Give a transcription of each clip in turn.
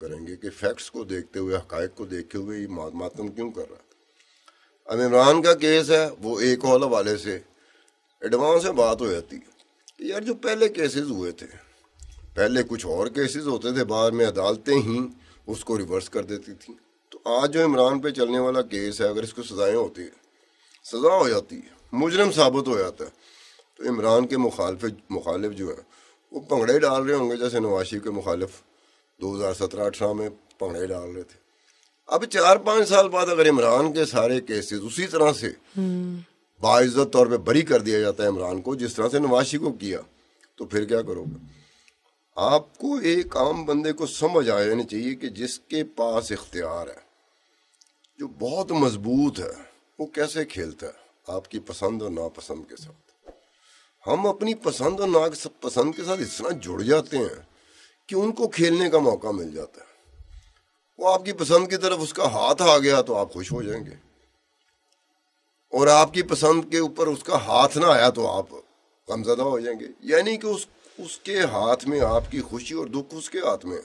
کریں گے کہ فیکٹس کو دیکھتے ہوئے، حقائق کو دیکھتے ہوئے یہ ماتم کیوں کر رہا ہے۔ اب عمران کا کیس ہے، وہ ایک اور حوالے سے ایڈوانس میں بات ہو جاتی ہے کہ یار جو پہلے کیسز ہوئے تھے، پہلے کچھ اور کیسز ہوتے تھے، بعد میں عدالتیں ہی اس کو ریورس کر دیتی تھیں۔ تو آج جو عمران پہ چلنے والا کیس ہے، اگر اس کو سزائیں ہوتی ہے، سزا ہو جاتی ہے، مجرم ثابت ہو جاتا ہے، تو عمران کے مخالف جو ہیں وہ پنگڑے ڈال رہے ہوں گے، جیسے نواز شریف کے مخالف 2017-18 میں پنگڑے ڈال رہے تھے۔ اب 4-5 سال بعد اگر عمران کے سارے کیسز اسی طرح سے باعزت طور پہ بری کر دیا جاتا ہے عمران کو، جس طرح سے نواز شریف کو کیا، تو پھر کیا کرو گے؟ آپ کو ایک عام بندے کو سمجھ آ جانی چاہیے کہ جس کے پاس اختیار ہے، جو بہت مضبوط ہے، وہ کیسے کھیلتا ہے آپ کی پسند اور ناپسند کے ساتھ۔ ہم اپنی پسند اور ناپسند کے ساتھ اتنا جڑ جاتے ہیں کہ ان کو کھیلنے کا موقع مل جاتا ہے۔ وہ آپ کی پسند کی طرف اس کا ہاتھ آ گیا تو آپ خوش ہو جائیں گے، اور آپ کی پسند کے اوپر اس کا ہاتھ نہ آیا تو آپ غمزدہ ہو جائیں گے۔ یعنی کہ اس کے ہاتھ میں آپ کی خوشی اور دکھ اس کے ہاتھ میں ہے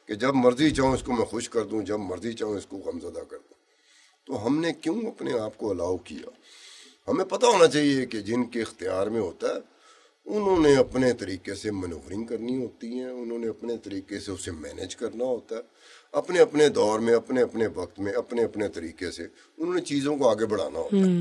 کہ جب مرضی چاہوں اس کو میں خوش کر دوں، جب مرضی چاہوں اس کو غمزدہ کر دوں۔ تو ہم نے کیوں اپنے آپ کو الاؤ کیا؟ ہمیں پتہ ہونا چاہیے کہ جن کے اختیار میں ہوتا ہے انہوں نے اپنے طریقے سے مینوورنگ کرنی ہوتی ہیں، انہوں نے اپنے طریقے سے اسے مینیج کرنا ہوتا ہے، اپنے اپنے دور میں، اپنے اپنے وقت میں، اپنے اپنے طریقے سے انہوں نے چیزوں کو آگے بڑھانا ہوتا ہے۔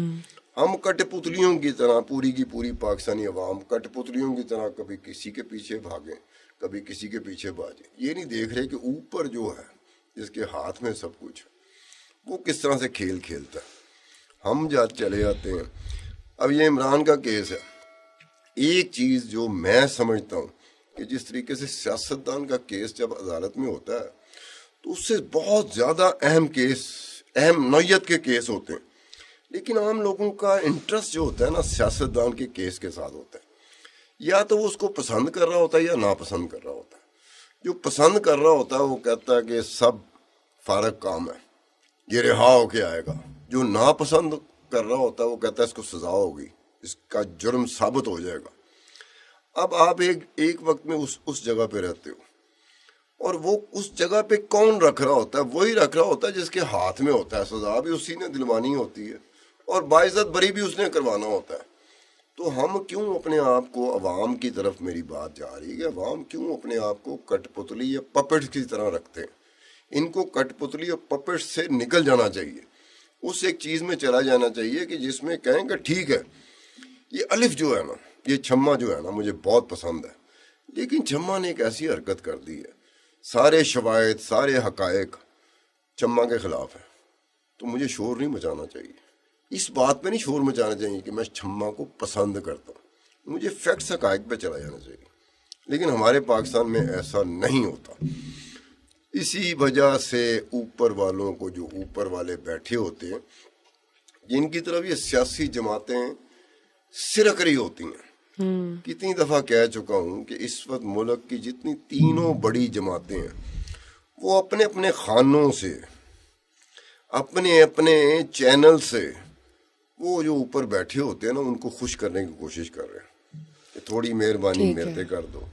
ہم کٹ پتلیوں کی طرح، پوری کی پوری پاکستانی عوام کٹ پتلیوں کی طرح کبھی کسی کے پیچھے بھاگیں، کبھی کسی کے پیچھے بھاگیں، یہ نہیں دیکھ رہے کہ اوپر جو ہے جس کے ہاتھ میں سب کچھ ہے وہ کس طرح سے کھیل کھیلتا ہے۔ ہم چلے جاتے ہیں۔ اب یہ عمران کا کیس ہے، ایک چیز جو میں سمجھتا ہوں کہ جس طریقے سے سیاستدان کا کیس جب عدالت میں ہوتا ہے تو اس سے بہت زیادہ اہم نوعیت کے کیس ہوتے ہیں، لیکن عام لوگوں کا انٹرسٹ جو ہوتا ہے نا سیاستدان کے کیس کے ساتھ ہوتا ہے، یا تو وہ اس کو پسند کر رہا ہوتا ہے یا ناپسند کر رہا ہوتا ہے۔ جو پسند کر رہا ہوتا ہے وہ کہتا ہے کہ سب فارغ کام ہے، یہ رہا ہو کے آئے گا۔ جو ناپسند کر رہا ہوتا ہے وہ کہتا ہے اس کو سزا ہوگی، اس کا جرم ثابت ہو جائے گا۔ اب آپ ایک وقت میں اس جگہ پہ رہتے ہو، اور وہ اس جگہ پہ کون رکھ رہا ہوتا ہے؟ وہی رکھ رہا ہوتا ہے جس کے ہاتھ میں ہوتا ہے، سزا بھی اسی نے دلوانی ہوتی ہے اور باعزت بری بھی اس نے کروانا ہوتا ہے۔ تو ہم کیوں اپنے آپ کو، عوام کی طرف میری بات جا رہی ہے کہ عوام کیوں اپنے آپ کو کٹ پتلی یا پپٹ کی طرح رکھتے ہیں؟ ان کو کٹ پتلی اور پپٹ سے نکل جانا چاہیے، اس ایک چیز میں چلا جانا چاہیے کہ جس میں کہیں کہ ٹھیک ہے، یہ الف جو ہے نا، یہ چھما جو ہے نا مجھے بہت پسند ہے، لیکن چھما نے ایک ایسی حرکت کر دی ہے، سارے شواہد، سارے حقائق چھما کے خلاف ہیں، تو مجھے شور نہیں مچانا چاہیے، اس بات پہ نہیں شور مچانا چاہیے کہ میں چھما کو پسند کرتا ہوں، مجھے فیکٹس حقائق پہ چلا جانا چاہیے۔ لیکن ہمارے پاکستان میں ایسا نہیں ہوتا، اسی وجہ سے اوپر والوں کو، جو اوپر والے بیٹھے ہوتے ہیں، جن کی طرف یہ سیاسی جماعتیں سرک رہی ہوتی ہیں، کتنی دفعہ کہہ چکا ہوں کہ اس وقت ملک کی جتنی تینوں بڑی جماعتیں ہیں وہ اپنے اپنے خانوں سے، اپنے اپنے چینل سے، وہ جو اوپر بیٹھے ہوتے ہیں نا ان کو خوش کرنے کی کوشش کر رہے ہیں کہ تھوڑی مہربانی میرے پہ کر دو،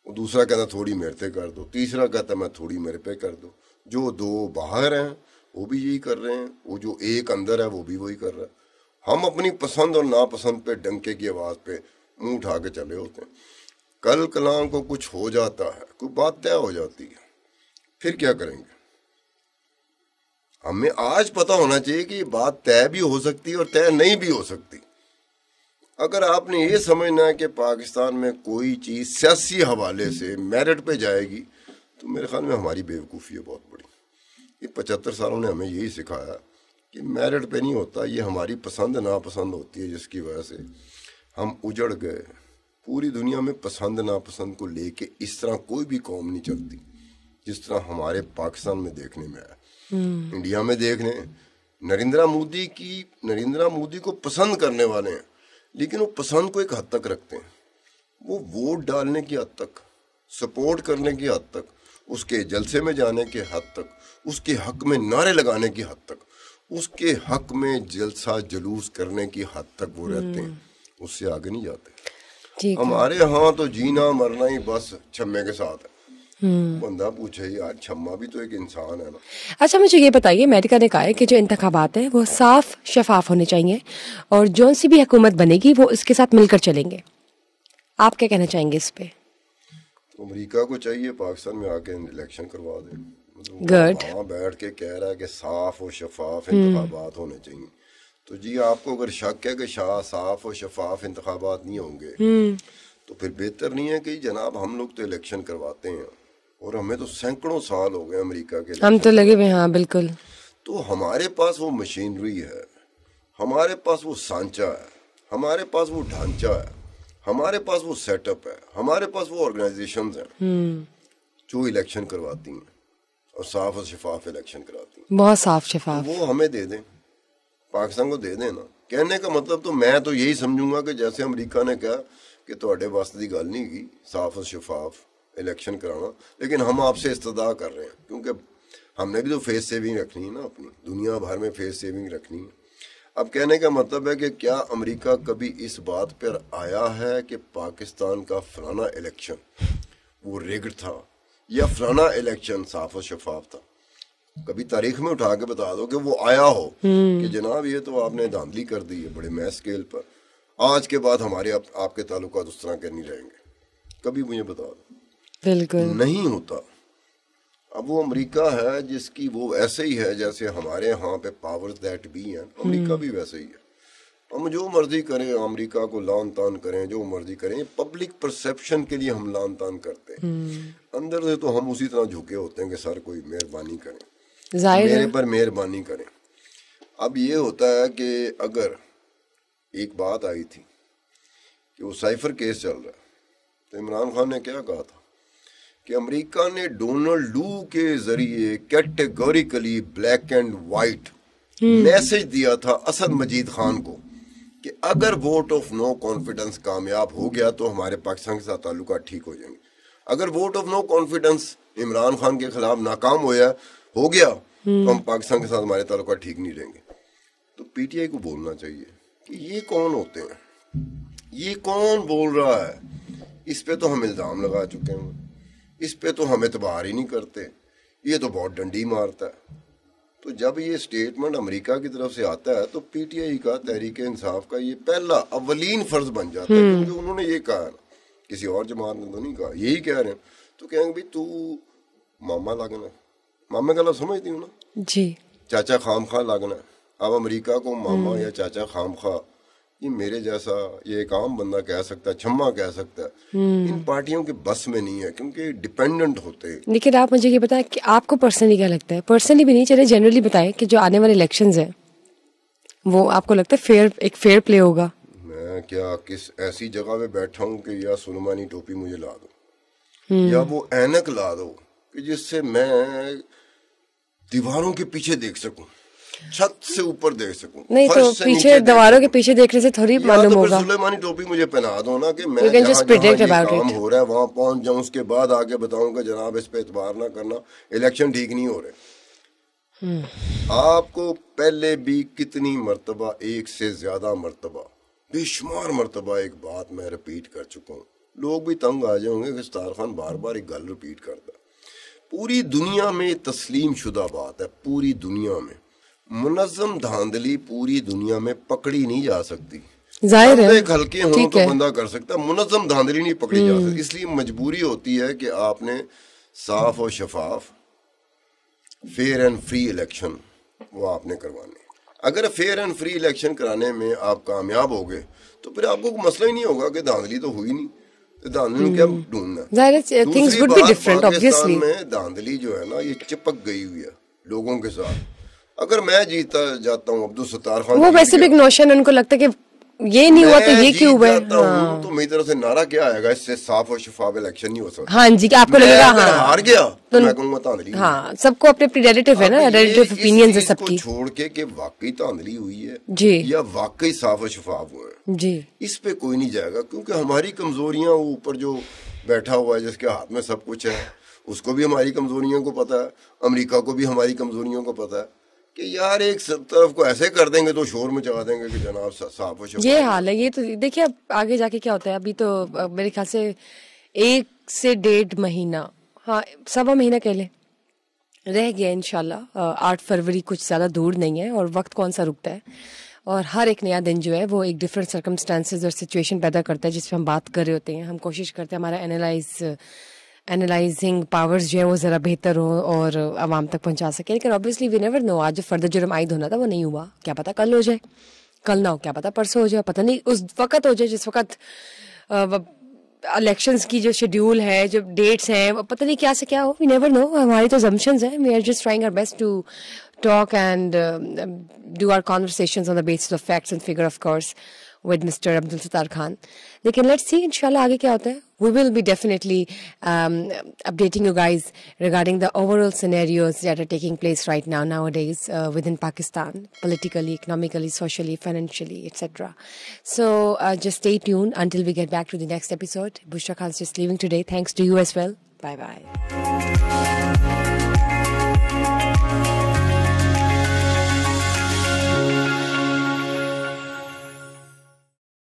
وہ دوسرا کہتا تھوڑی میرے پہ کر دو، تیسرا کہتا میں تھوڑی میرے پہ کر دو، جو دو باہر ہیں وہ بھی یہی کر رہے ہیں، وہ جو ایک اندر ہے وہ بھی وہی کر رہا ہے۔ ہم اپنی پسند اور ناپسند پہ ڈنکے کی آواز پہ منہ اٹھا کے چلے ہوتے ہیں، کل کلام کو کچھ ہو جاتا ہے، کوئی بات طے ہو جاتی ہے، پھر کیا کریں گے؟ ہمیں آج پتہ ہونا چاہیے کہ یہ بات طے بھی ہو سکتی ہے اور طے نہیں بھی ہو سکتی۔ اگر آپ نے یہ سمجھنا ہے کہ پاکستان میں کوئی چیز سیاسی حوالے سے میرٹ پہ جائے گی تو میرے خیال میں ہماری بیوقوفی ہے بہت بڑی۔ یہ 75 سالوں نے ہمیں یہی سکھایا کہ میرٹ پہ نہیں ہوتا، یہ ہماری پسند ناپسند ہوتی ہے، جس کی وجہ سے ہم اجڑ گئے۔ پوری دنیا میں پسند ناپسند کو لے کے اس طرح کوئی بھی قوم نہیں چلتی جس طرح ہمارے پاکستان میں دیکھنے میں آیا۔ انڈیا میں دیکھنے نریندرا مودی کو پسند کرنے والے ہیں، لیکن وہ پسند کو ایک حد تک رکھتے ہیں، وہ ووٹ ڈالنے کی حد تک، سپورٹ کرنے کی حد تک، اس کے جلسے میں جانے کے حد تک، اس کے حق میں نعرے لگانے کی حد تک، اس کے حق میں جلسہ جلوس کرنے کی حد تک وہ رہتے ہیں، اس سے آگے نہیں جاتے۔ ہمارے ہاں تو جینا مرنا ہی بس چھمے کے ساتھ ہے، بندہ پوچھے یار چھما بھی تو ایک انسان ہے نا. اچھا مجھے یہ بتائیے, امریکہ نے کہا ہے کہ جو انتخابات ہیں وہ صاف شفاف ہونے چاہیے اور جون سی بھی حکومت بنے گی وہ اس کے ساتھ مل کر چلیں گے, آپ کیا کہنا چاہیں گے اس پہ؟ امریکہ کو چاہیے پاکستان میں آ کے الیکشن کروا دے. گڈ. وہاں بیٹھ کے کہہ رہا ہے کہ صاف و شفاف انتخابات ہونے چاہیے. تو جی آپ کو اگر شک ہے کہ صاف و شفاف انتخابات نہیں ہوں گے تو پھر بہتر نہیں ہے کہ جناب ہم لوگ تو الیکشن کرواتے ہیں اور ہمیں تو سینکڑوں سال ہو گئے امریکہ کے, ہم تو لگے ہوئے. ہاں بالکل. تو ہمارے پاس وہ مشینری ہے, ہمارے پاس وہ سانچہ ہے, ہمارے پاس وہ ڈھانچہ ہے, ہمارے پاس وہ سیٹ اپ ہے, ہمارے پاس وہ آرگنائزیشنز ہیں جو الیکشن کرواتی ہیں اور صاف اور شفاف الیکشن کراتی ہیں. بہت صاف شفاف. وہ ہمیں دے دیں, پاکستان کو دے دیں نا. کہنے کا مطلب تو میں تو یہی سمجھوں گا کہ جیسے امریکہ نے کہا کہ تواڈے واسطے دی گل نہیں کی صاف اور شفاف الیکشن کرانا, لیکن ہم آپ سے استدعا کر رہے ہیں کیونکہ ہم نے بھی تو فیس سیونگ رکھنی ہے نا, اپنی دنیا بھر میں فیس سیونگ رکھنی ہے. اب کہنے کا مطلب ہے کہ کیا امریکہ کبھی اس بات پر آیا ہے کہ پاکستان کا فلانا الیکشن وہ ریگڈ تھا یا فلانا الیکشن صاف و شفاف تھا؟ کبھی تاریخ میں اٹھا کے بتا دو کہ وہ آیا ہو کہ جناب یہ تو آپ نے دھاندلی کر دی ہے بڑے میس اسکیل پر, آج کے بعد ہمارے آپ کے تعلقات اس طرح کے نہیں رہیں گے. کبھی مجھے بتا دو. بالکل نہیں ہوتا. اب وہ امریکہ ہے جس کی وہ ایسے ہی ہے جیسے ہمارے ہاں پہ پاورز دیٹ بھی ہیں, امریکہ بھی ویسے ہی ہے. ہم جو مرضی کریں امریکہ کو لان تان کریں, جو مرضی کریں, پبلک پرسیپشن کے لیے ہم لان تان کرتے ہیں, اندر سے تو ہم اسی طرح جھکے ہوتے ہیں کہ سر کوئی مہربانی کریں, میرے پر مہربانی کریں. اب یہ ہوتا ہے کہ اگر ایک بات آئی تھی کہ وہ سائفر کیس چل رہا ہے تو عمران خان نے کیا کہا تھا کہ امریکہ نے ڈونلڈ لو کے ذریعے categorically black and white message دیا تھا اسد مجید خان کو کہ اگر ووٹ آف نو کانفیڈنس کامیاب ہو گیا تو ہمارے پاکستان کے ساتھ تعلقات ٹھیک ہو جائیں گے, اگر vote of no confidence Imran Khan کے خلاف ناکام ہو گیا تو ہم پاکستان کے ساتھ ہمارے تعلقات ٹھیک نہیں رہیں گے. تو پی ٹی آئی کو بولنا چاہیے کہ یہ کون ہوتے ہیں, یہ کون بول رہا ہے, اس پہ تو ہم الزام لگا چکے ہیں, اس پہ تو ہم اعتبار ہی نہیں کرتے, یہ تو بہت ڈنڈی مارتا ہے. تو جب یہ اسٹیٹمنٹ امریکہ کی طرف سے آتا ہے تو پی ٹی آئی کا تحریک انصاف کا یہ پہلا اولین فرض بن جاتا ہے, کیونکہ انہوں نے یہ کہا نا, کسی اور جماعت نے تو نہیں کہا, یہی کہہ رہے ہیں. تو کہیں گے بھائی تو ماما لگنا, ماما کا لفظ سمجھتی ہوں نا جی, چاچا خام خواہ لگنا. اب امریکہ کو ماما یا چاچا خام خواہ یہ میرے جیسا یہ ایک عام بندہ کہہ سکتا ہے, چھما کہہ سکتا ہے, ان پارٹیوں کے بس میں نہیں ہے کیونکہ ڈیپینڈنٹ ہوتے ہیں. لیکن آپ مجھے یہ بتائیں کہ آپ کو پرسنلی کیا لگتا ہے, پرسنلی بھی نہیں چلے جنرلی بتائیں کہ جو آنے والے الیکشنز ہیں وہ آپ کو لگتا ہے ایک فیئر پلے ہوگا؟ میں کیا کس ایسی جگہ پہ بیٹھا ہوں کہ یا سلمانی ٹوپی مجھے لا دو یا وہ اینک لا دو کہ جس سے میں دیواروں کے پیچھے دیکھ سکوں, چھت سے اوپر دیکھ سکوں. نہیں تو پیچھے دیواروں کے پیچھے دیکھنے سے تھوڑی معلوم ہوگا. سلیمانی ٹوپی مجھے پہنا دو نا کہ میں جہاں کام ہو رہا ہے وہاں پہنچ جاؤں, اس کے بعد آگے بتاؤں کہ جناب اس پہ اعتبار نہ کرنا, الیکشن ٹھیک نہیں ہو رہے. آپ کو پہلے بھی کتنی مرتبہ, ایک سے زیادہ مرتبہ, بے شمار مرتبہ ایک بات میں ریپیٹ کر چکا ہوں. لوگ بھی تنگ آ جائیں گے کہ ستار خان بار بار ایک گل ریپیٹ کرتا ہے. پوری دنیا میں تسلیم شدہ بات ہے, پوری دنیا میں منظم دھاندلی پوری دنیا میں پکڑی نہیں جا سکتی. ظاہر ہے ہلکے ہوں تو بندہ کر سکتا, منظم دھاندلی نہیں پکڑی جا سکتی. اس لیے مجبوری ہوتی ہے کہ آپ نے صاف و شفاف فیئر اینڈ فری الیکشن وہ آپ نے کروانے. اگر فیئر اینڈ فری الیکشن کرانے میں آپ کامیاب ہو گئے تو پھر آپ کو کوئی مسئلہ ہی نہیں ہوگا کہ دھاندلی تو ہوئی نہیں, تو دھاندلی کیا ڈھونڈنا. دوسری بات پاکستان میں دھاندلی جو ہے نا یہ چپک گئی ہوئی ہے لوگوں کے ساتھ. اگر میں جیتا جاتا ہوں عبدالستار خان, وہ ویسے بھی ایک نوشن ان کو لگتا ہے کہ یہ نہیں ہوا تو یہ کیوں ہوا ہے, تو میری طرف سے نعرہ کیا آئے گا, اس سے صاف اور شفاف الیکشن نہیں ہو سکتا. ہاں جی, کہ آپ کو لگے گا ہاں ہار گیا تو میں کہوں گا دھاندلی. ہاں سب کو اپنے اپنی ریلیٹیو ہے نا, ریلیٹیو اوپینینز ہے سب کی. چھوڑ کے کہ واقعی دھاندلی ہوئی ہے جی یا واقعی صاف اور شفاف ہوا ہے جی, اس پہ کوئی نہیں جائے گا, کیونکہ ہماری کمزوریاں اوپر جو بیٹھا ہوا ہے جس کے ہاتھ میں سب کچھ ہے اس کو بھی ہماری کمزوریوں کو پتا ہے, امریکہ کو بھی ہماری کمزوریوں کو پتا ہے کہ یار ایک طرف کو ایسے کر دیں گے تو شور مچا دیں گے کہ جناب صاف و شفاف. یہ حال ہے. یہ تو دیکھیے اب آگے جا کے کیا ہوتا ہے. ابھی تو میرے خیال سے 1 سے 1.5 مہینہ ہاں 1.25 مہینہ کہہ لیں رہ گیا انشاءاللہ. 8 فروری کچھ زیادہ دور نہیں ہے اور وقت کون سا رکتا ہے, اور ہر ایک نیا دن جو ہے وہ ایک ڈفرینٹ سرکمسٹانسز اور سچویشن پیدا کرتا ہے جس پہ ہم بات کر رہے ہوتے ہیں. ہم کوشش کرتے ہیں ہمارا اینالائزنگ پاورز جو ہے وہ ذرا بہتر ہو اور عوام تک پہنچا سکے. لیکن آبویسلی وی نیور نو, آج جو فرد جرم عائد ہونا تھا وہ نہیں ہوا, کیا پتا کل ہو جائے, کل نہ ہو کیا پتا پرسوں ہو جائے, پتہ نہیں اس وقت ہو جائے جس وقت الیکشنز کی جو شیڈیول ہے, جو ڈیٹس ہیں, پتہ نہیں کیا سے کیا ہو, وی نیور نو. ہماری تو assumptions ہیں. We are just trying our best to talk and do our conversations on the basis of facts and figure, of course, with Mr. Abdul Sattar Khan. Lekin let's see inshallah aage kya hota hai. We will be definitely updating you guys regarding the overall scenarios that are taking place right now nowadays within Pakistan, politically, economically, socially, financially, etc. So just stay tuned until we get back to the next episode. Bushra Khan's just leaving today. Thanks to you as well. Bye bye.